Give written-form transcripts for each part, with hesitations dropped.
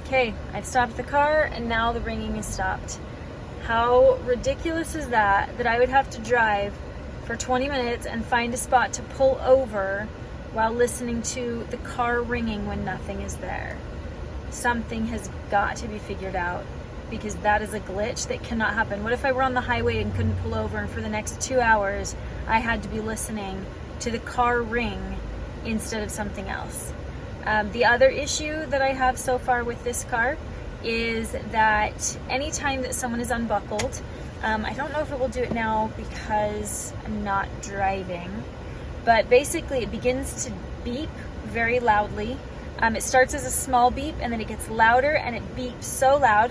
Okay, I've stopped the car and now the ringing is stopped. How ridiculous is that, that I would have to drive for 20 minutes and find a spot to pull over while listening to the car ringing when nothing is there? Something has got to be figured out, because that is a glitch that cannot happen. What if I were on the highway and couldn't pull over, and for the next 2 hours I had to be listening to the car ring instead of something else? The other issue that I have so far with this car is that anytime that someone is unbuckled, I don't know if it will do it now because I'm not driving, but basically it begins to beep very loudly. It starts as a small beep and then it gets louder, and it beeps so loud,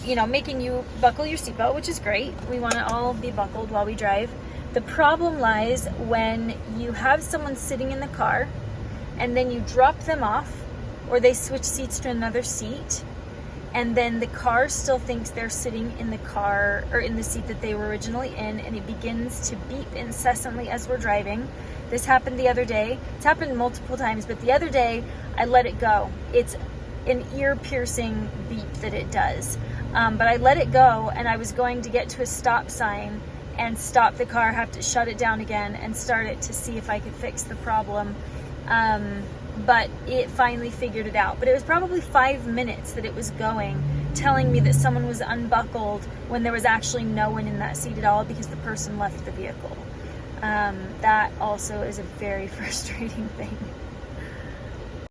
making you buckle your seatbelt, which is great. We want to all be buckled while we drive. The problem lies when you have someone sitting in the car and then you drop them off, or they switch seats to another seat, and then the car still thinks they're sitting in the car or in the seat that they were originally in, and it begins to beep incessantly as we're driving. This happened the other day. It's happened multiple times, but the other day I let it go. It's an ear-piercing beep that it does. But I let it go, and I was going to get to a stop sign and stop the car, have to shut it down again and start it to see if I could fix the problem. But it finally figured it out. But it was probably 5 minutes that it was going, telling me that someone was unbuckled when there was actually no one in that seat at all because the person left the vehicle. That also is a very frustrating thing.